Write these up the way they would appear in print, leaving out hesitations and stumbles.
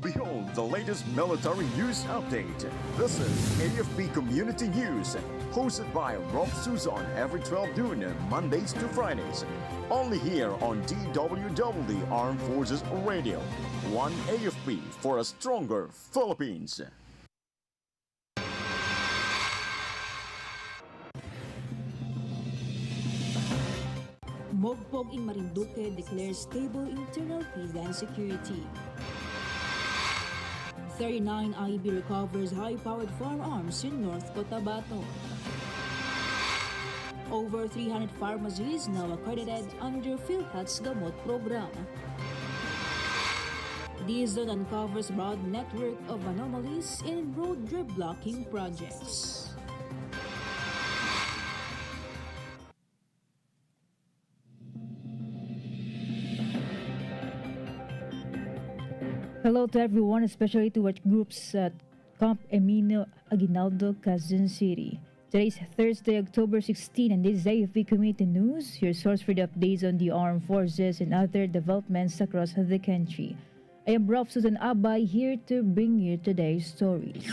Behold the latest military news update. This is AFP Community News, hosted by Rob Suzon every 12 noon, Mondays to Fridays. Only here on DWDD Armed Forces Radio. One AFP for a stronger Philippines. Mogpog in Marinduque declares stable internal peace and security. 39 IB recovers high-powered firearms in North Cotabato. Over 300 pharmacies now accredited under PhilHealth's Gamot program. DWDD uncovers broad network of anomalies in road reblocking projects. Hello to everyone, especially to work groups at Camp Emilio Aguinaldo, Quezon City. Today is Thursday, October 16, and this is AFP Community News, your source for the updates on the armed forces and other developments across the country. I am Prof. Susan Abay, here to bring you today's stories.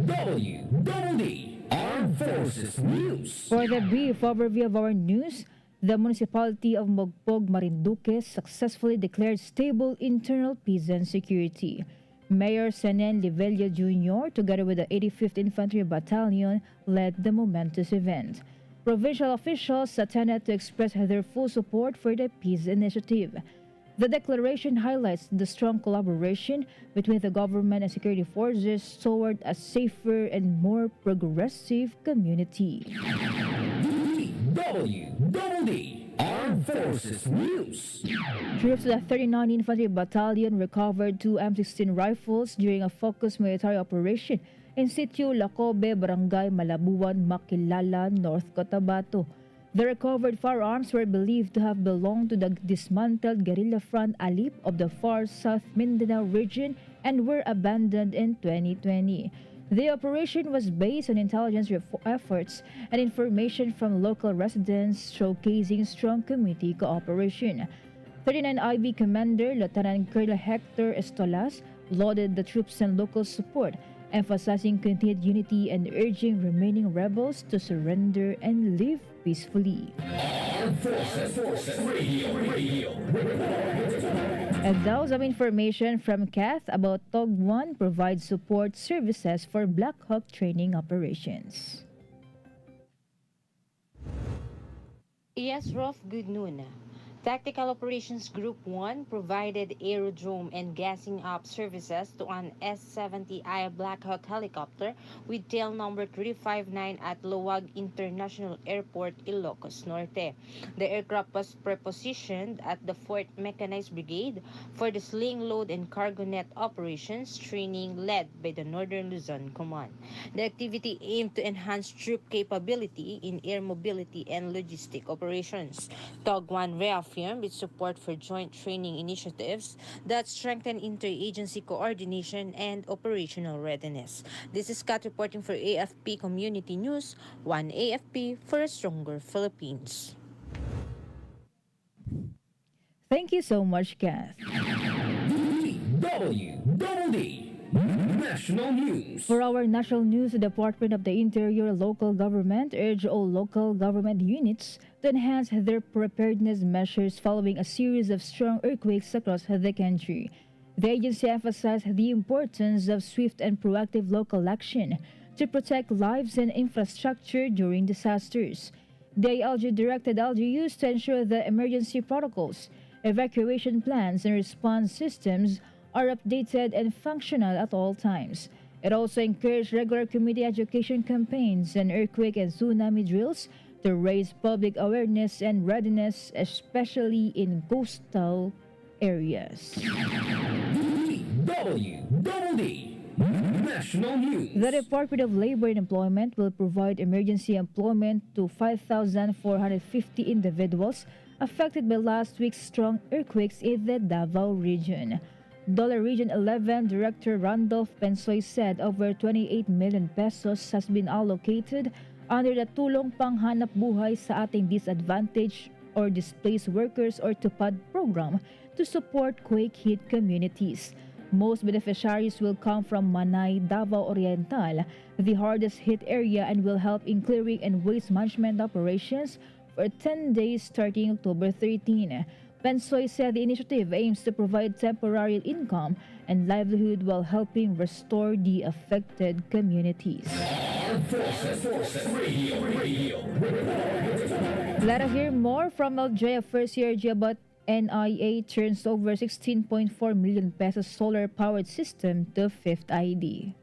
DWDD Armed Forces News. For the brief overview of our news, the municipality of Mogpog, Marinduque successfully declared stable internal peace and security. Mayor Senen Livelio Jr., together with the 85th Infantry Battalion, led the momentous event. Provincial officials attended to express their full support for the peace initiative. The declaration highlights the strong collaboration between the government and security forces toward a safer and more progressive community. DWDD Armed Forces News. Troops of the 39 Infantry Battalion recovered two M16 rifles during a focused military operation in Sitio Lacobe, Barangay Malabuan, Makilala, North Cotabato. The recovered firearms were believed to have belonged to the dismantled guerrilla front Alip of the far South Mindanao region and were abandoned in 2020. The operation was based on intelligence efforts and information from local residents, showcasing strong community cooperation. 39 IB Commander Lieutenant Colonel Hector Estolas lauded the troops and local support, emphasizing continued unity and urging remaining rebels to surrender and live peacefully. Armed Forces Radio. And now some information from CATH about TOG-1 provides support services for Black Hawk training operations. Yes, Rolf, good noon. Tactical Operations Group 1 provided aerodrome and gassing up services to an S-70I Black Hawk helicopter with tail number 359 at Luwag International Airport, Ilocos Norte. The aircraft was prepositioned at the 4th Mechanized Brigade for the sling load and cargo net operations training led by the Northern Luzon Command. The activity aimed to enhance troop capability in air mobility and logistic operations. TOG-1 reaffirmed its support for joint training initiatives that strengthen interagency coordination and operational readiness. This is Kat reporting for AFP Community News, one AFP for a stronger Philippines. Thank you so much, Kath. DWDD National News. For our national news, the Department of the Interior local government urged all local government units to enhance their preparedness measures following a series of strong earthquakes across the country. The agency emphasized the importance of swift and proactive local action to protect lives and infrastructure during disasters. The ILG directed LGUs to ensure that emergency protocols, evacuation plans, and response systems are updated and functional at all times. It also encouraged regular community education campaigns and earthquake and tsunami drills to raise public awareness and readiness, especially in coastal areas. DWDD National News. The Department of Labor and Employment will provide emergency employment to 5,450 individuals affected by last week's strong earthquakes in the Davao region. Dollar Region 11 Director Randolph Pensoy said over 28 million pesos has been allocated under the Tulong Panghanap Buhay sa Ating Disadvantaged or Displaced Workers or TUPAD program to support quake-hit communities. Most beneficiaries will come from Manay, Davao Oriental, the hardest hit area, and will help in clearing and waste management operations for 10 days starting October 13. Pensoy said the initiative aims to provide temporary income and livelihood while helping restore the affected communities. Let us hear more from Aljoya First Year about NIA turns over 16.4 million pesos solar-powered system to Fifth ID.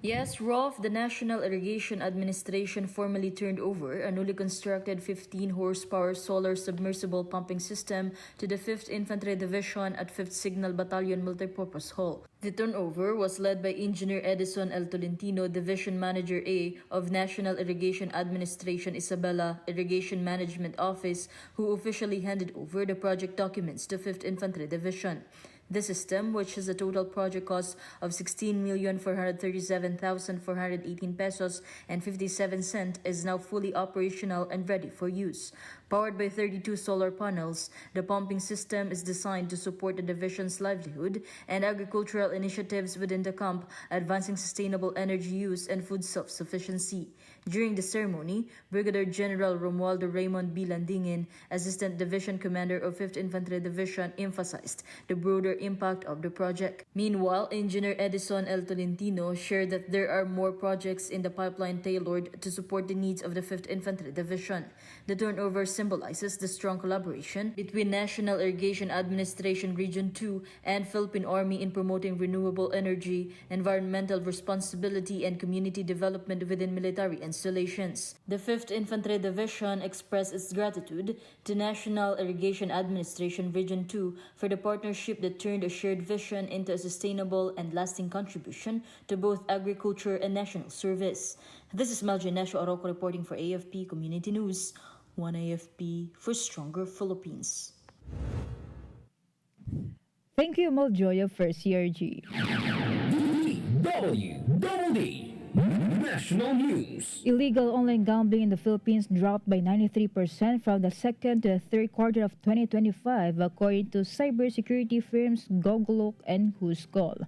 Yes, ROF, the National Irrigation Administration, formally turned over a newly constructed 15-horsepower solar submersible pumping system to the 5th Infantry Division at 5th Signal Battalion Multipurpose Hall. The turnover was led by Engineer Edison El Tolentino, Division Manager A of National Irrigation Administration Isabela Irrigation Management Office, who officially handed over the project documents to 5th Infantry Division. The system, which has a total project cost of 16,437,418 pesos and 57 cents, is now fully operational and ready for use. Powered by 32 solar panels, the pumping system is designed to support the division's livelihood and agricultural initiatives within the camp, advancing sustainable energy use and food self-sufficiency. During the ceremony, Brigadier General Romualdo Raymond B. Landingin, Assistant Division Commander of 5th Infantry Division, emphasized the broader impact of the project. Meanwhile, Engineer Edison El Tolentino shared that there are more projects in the pipeline tailored to support the needs of the 5th Infantry Division. The turnover symbolizes the strong collaboration between National Irrigation Administration Region 2 and Philippine Army in promoting renewable energy, environmental responsibility, and community development within military installations. The 5th Infantry Division expressed its gratitude to National Irrigation Administration Region 2 for the partnership that turned a shared vision into a sustainable and lasting contribution to both agriculture and national service. This is Melja Nesho Oroco reporting for AFP Community News. One AFP for stronger Philippines. Thank you, Maljoya First Year G. DWDD National News. Illegal online gambling in the Philippines dropped by 93% from the second to the third quarter of 2025, according to cybersecurity firms Goglook and Whoscall.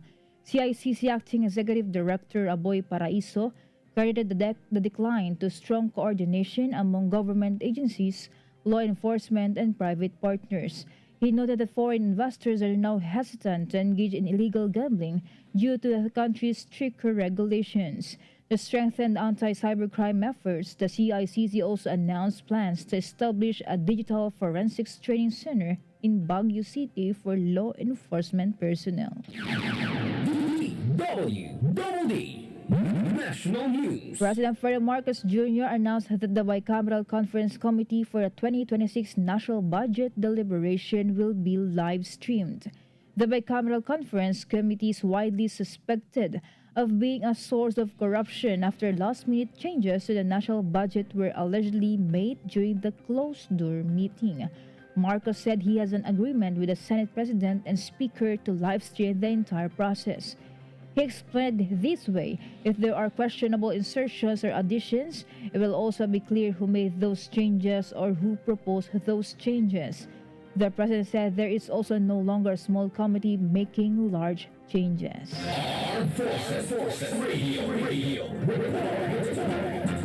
CICC Acting Executive Director Aboy Paraiso credited the decline to strong coordination among government agencies, law enforcement, and private partners. He noted that foreign investors are now hesitant to engage in illegal gambling due to the country's stricter regulations. To strengthen anti-cybercrime efforts, the CICC also announced plans to establish a digital forensics training center in Baguio City for law enforcement personnel. DWDD National News. President Ferdinand Marcos Jr. announced that the Bicameral Conference Committee for the 2026 National Budget deliberation will be live-streamed. The Bicameral Conference Committee is widely suspected of being a source of corruption after last-minute changes to the national budget were allegedly made during the closed-door meeting. Marcos said he has an agreement with the Senate President and Speaker to live-stream the entire process. He explained this way: if there are questionable insertions or additions, it will also be clear who made those changes or who proposed those changes. The President said there is also no longer a small committee making large changes.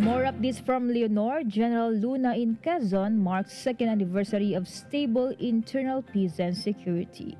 More updates from Leonor. General Luna in Quezon marks second anniversary of stable internal peace and security.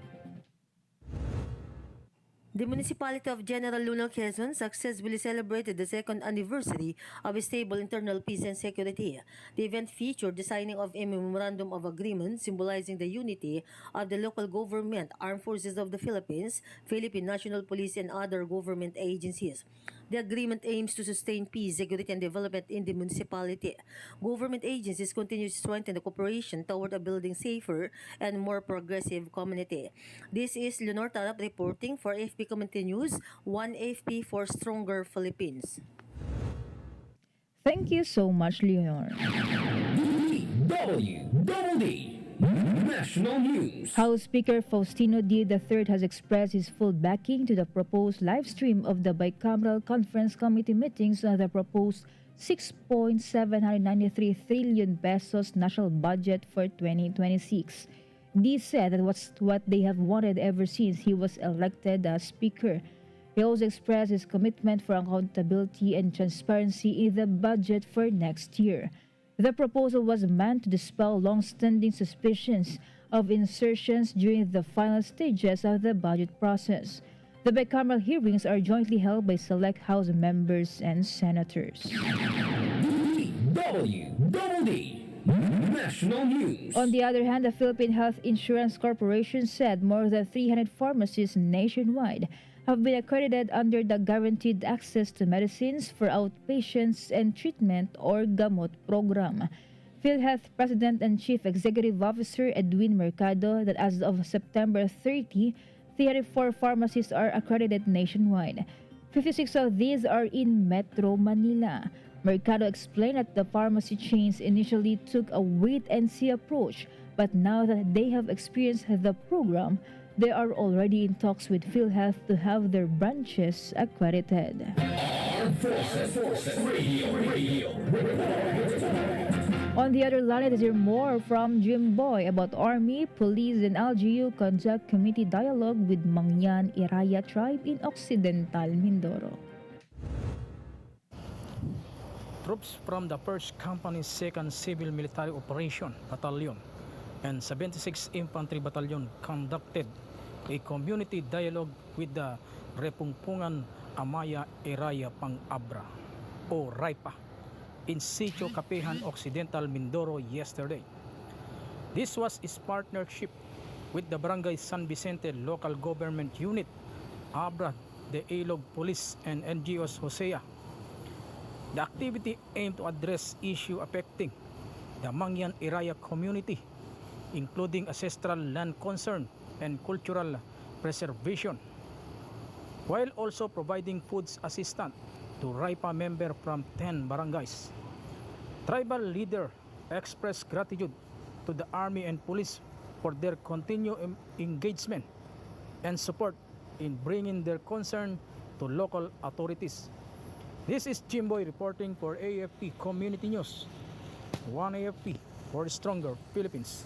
The municipality of General Luna, Quezon successfully celebrated the second anniversary of a stable internal peace and security. The event featured the signing of a memorandum of agreement symbolizing the unity of the local government, armed forces of the Philippines, Philippine National Police, and other government agencies. The agreement aims to sustain peace, security, and development in the municipality. Government agencies continue to strengthen the cooperation toward a building safer and more progressive community. This is Leonor Tarap reporting for AFP Community News, One AFP for Stronger Philippines. Thank you so much, Leonor. DWDD National News. House Speaker Faustino D. III has expressed his full backing to the proposed live stream of the Bicameral Conference Committee meetings on the proposed 6.793 trillion pesos national budget for 2026. Dee said that was what they have wanted ever since he was elected as Speaker. He also expressed his commitment for accountability and transparency in the budget for next year. The proposal was meant to dispel long-standing suspicions of insertions during the final stages of the budget process. The bicameral hearings are jointly held by select House members and senators. DWDD National News. On the other hand, the Philippine Health Insurance Corporation said more than 300 pharmacies nationwide have been accredited under the Guaranteed Access to Medicines for Outpatients and Treatment or GAMOT program. PhilHealth President and Chief Executive Officer Edwin Mercado that as of September 30, 304 pharmacies are accredited nationwide. 56 of these are in Metro Manila. Mercado explained that the pharmacy chains initially took a wait-and-see approach, but now that they have experienced the program, they are already in talks with PhilHealth to have their branches accredited. Armed Forces Radio. On the other line, let's hear more from Jim Boy about Army, Police, and LGU conduct committee dialogue with Mangyan Iraya tribe in Occidental Mindoro. Troops from the 1st Company's 2nd Civil Military Operation Battalion and 76th Infantry Battalion conducted a community dialogue with the Repungpungan Amaya Iraya Pang-Abra o RAIPA in Sitio Kapihan, Occidental Mindoro yesterday. This was its partnership with the Barangay San Vicente Local Government Unit, Abra, the Ilog Police, and NGOs Hosea. The activity aimed to address issues affecting the Mangyan Iraya community, including ancestral land concern and cultural preservation, while also providing foods assistance to RAIPA member from 10 barangays. Tribal leader expressed gratitude to the Army and Police for their continued engagement and support in bringing their concern to local authorities. This is Jimboy reporting for AFP Community News. One AFP for stronger Philippines.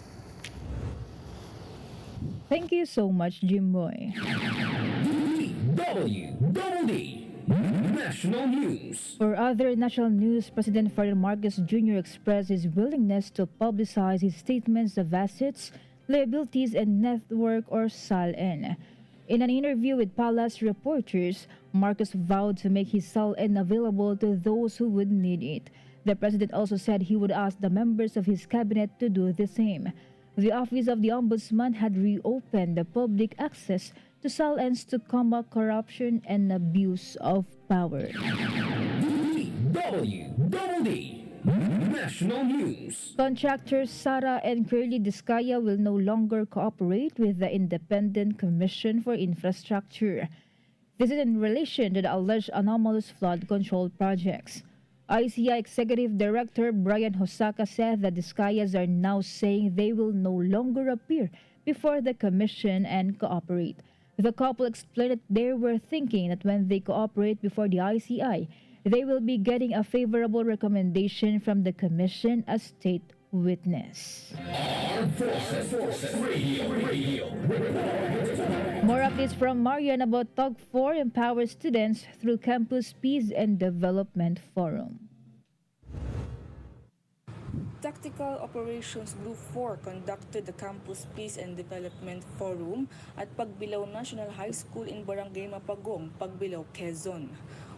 Thank you so much, Jimboy. DWDD National News. For other national news, President Ferdinand Marcos Jr. expressed his willingness to publicize his statements of assets, liabilities, and net worth or SALN. In an interview with Palace reporters, Marcos vowed to make his SALN available to those who would need it. The president also said he would ask the members of his cabinet to do the same. The Office of the Ombudsman had reopened the public access to SALNs to combat corruption and abuse of power. DWDD National News. Contractors Sara and Curly Discaya will no longer cooperate with the Independent Commission for Infrastructure. This is in relation to the alleged anomalous flood control projects. ICI Executive Director Brian Hosaka said that Discayas are now saying they will no longer appear before the commission and cooperate. The couple explained that they were thinking that when they cooperate before the ICI, they will be getting a favorable recommendation from the commission as state witness. Armed Forces Radio. More updates from Marian about Tug 4 empowers students through Campus Peace and Development Forum. Tactical Operations Group 4 conducted the Campus Peace and Development Forum at Pagbilao National High School in Barangay Mapagong, Pagbilao, Quezon.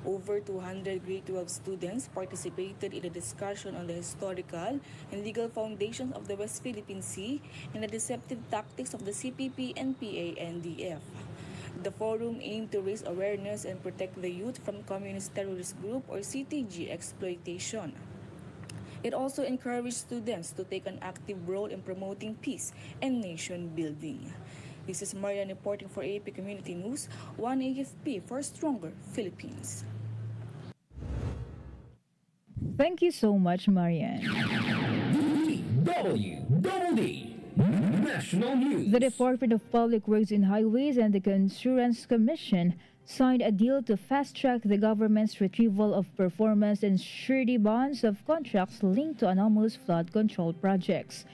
Over 200 grade 12 students participated in a discussion on the historical and legal foundations of the West Philippine Sea and the deceptive tactics of the CPP and PANDF. The forum aimed to raise awareness and protect the youth from Communist Terrorist Group or CTG exploitation. It also encouraged students to take an active role in promoting peace and nation building. This is Marian reporting for AFP Community News, 1 AFP for stronger Philippines. Thank you so much, Marian. DWDD National News. The Department of Public Works and Highways and the Insurance Commission signed a deal to fast-track the government's retrieval of performance and surety bonds of contracts linked to anomalous flood control projects.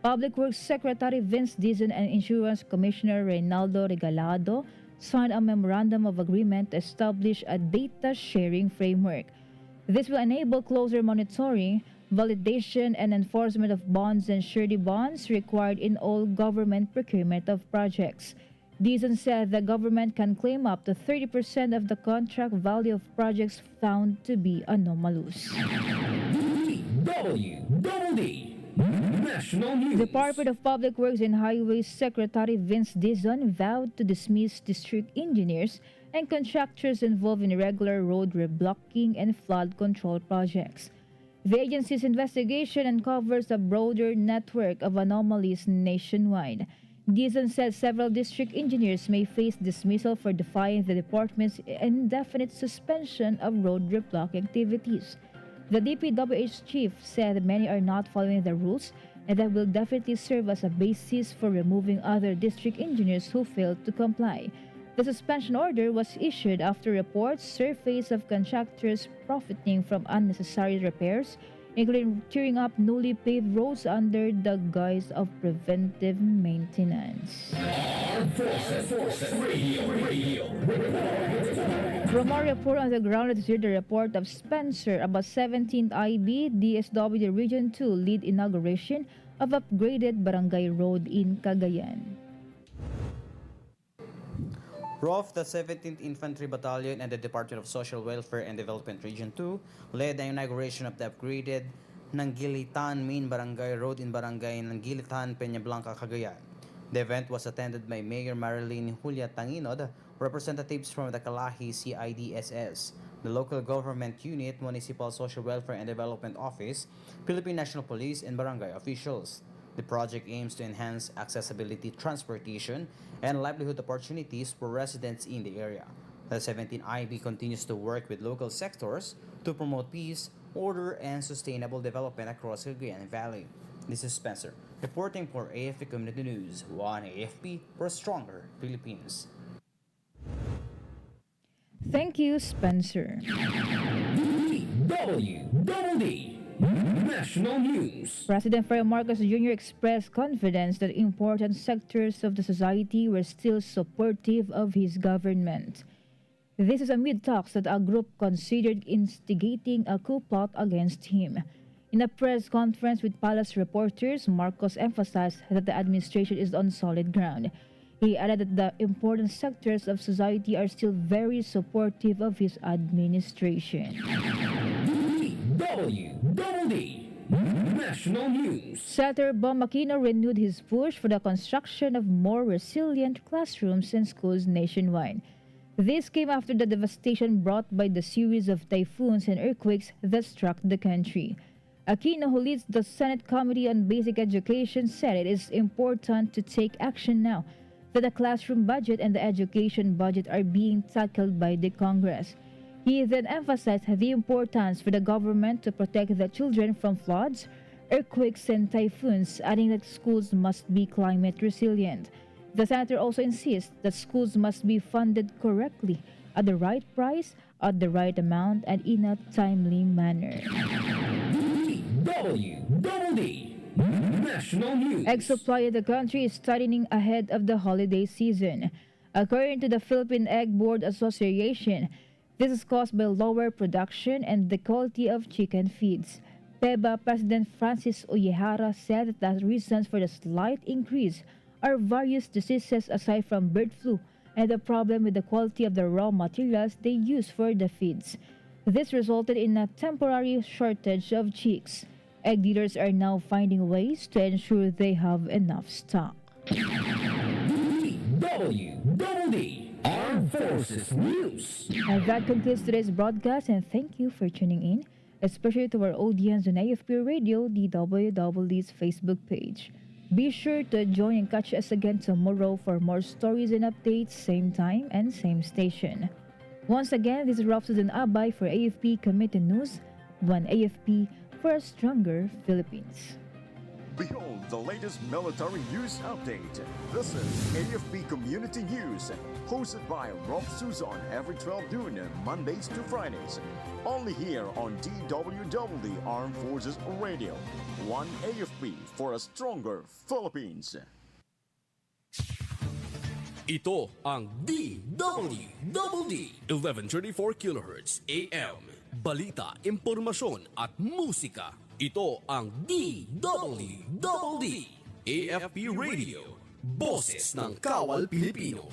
Public Works Secretary Vince Dizon and Insurance Commissioner Reynaldo Regalado signed a memorandum of agreement to establish a data sharing framework. This will enable closer monitoring, validation, and enforcement of bonds and surety bonds required in all government procurement of projects. Dizon said the government can claim up to 30% of the contract value of projects found to be anomalous. DWDD National News. Department of Public Works and Highways Secretary Vince Dizon vowed to dismiss district engineers and contractors involved in irregular road reblocking and flood control projects. The agency's investigation uncovers a broader network of anomalies nationwide. Dizon said several district engineers may face dismissal for defying the department's indefinite suspension of road reblock activities. The DPWH chief said many are not following the rules, and that will definitely serve as a basis for removing other district engineers who failed to comply. The suspension order was issued after reports surfaced of contractors profiting from unnecessary repairs, including tearing up newly paved roads under the guise of preventive maintenance. Armed Forces Radio. From our report on the ground, let's hear the report of Spencer about 17th IB DSWD Region 2 lead inauguration of upgraded barangay road in Cagayan. ROF, the 17th Infantry Battalion, and the Department of Social Welfare and Development Region 2 led the inauguration of the upgraded Nanggilitan Main Barangay Road in Barangay Nanggilitan, Peña Blanca, Cagayan. The event was attended by Mayor Marilyn Julia Tanginod, representatives from the Kalahi CIDSS, the local government unit, Municipal Social Welfare and Development Office, Philippine National Police, and barangay officials. The project aims to enhance accessibility, transportation, and livelihood opportunities for residents in the area. The 17 IB continues to work with local sectors to promote peace, order, and sustainable development across the Cagayan Valley. This is Spencer, reporting for AFP Community News. One AFP for a stronger Philippines. Thank you, Spencer. DWDD National News. President Fred Marcos Jr. expressed confidence that important sectors of the society were still supportive of his government. This is amid talks that a group considered instigating a coup plot against him. In a press conference with palace reporters, Marcos emphasized that the administration is on solid ground. He added that the important sectors of society are still very supportive of his administration. DWDD National News. Senator Bong Aquino renewed his push for the construction of more resilient classrooms and schools nationwide. This came after the devastation brought by the series of typhoons and earthquakes that struck the country. Aquino, who leads the Senate Committee on Basic Education, said it is important to take action now that the classroom budget and the education budget are being tackled by the Congress. He then emphasized the importance for the government to protect the children from floods, earthquakes, and typhoons, adding that schools must be climate resilient. The senator also insists that schools must be funded correctly, at the right price, at the right amount, and in a timely manner. DWDD National News. Egg supply in the country is tightening ahead of the holiday season. According to the Philippine Egg Board Association, this is caused by lower production and the quality of chicken feeds. PEBA President Francis Uyehara said that the reasons for the slight increase are various diseases aside from bird flu and the problem with the quality of the raw materials they use for the feeds. This resulted in a temporary shortage of chicks. Egg dealers are now finding ways to ensure they have enough stock. DWDD Armed Forces News. And that concludes today's broadcast, and thank you for tuning in, especially to our audience on AFP Radio, DWDD's Facebook page. Be sure to join and catch us again tomorrow for more stories and updates, same time and same station. Once again, this is Rob Susan Abay for AFP Community News, one AFP for a stronger Philippines. Behold the latest military news update. This is AFP Community News, hosted by Rob Suzon every 12 noon, Mondays to Fridays. Only here on DWDD Armed Forces Radio. One AFP for a stronger Philippines. Ito ang DWDD 1134 kHz AM. Balita, impormasyon at musika. Ito ang DWDD AFP Radio. Boses ng Kawal Pilipino.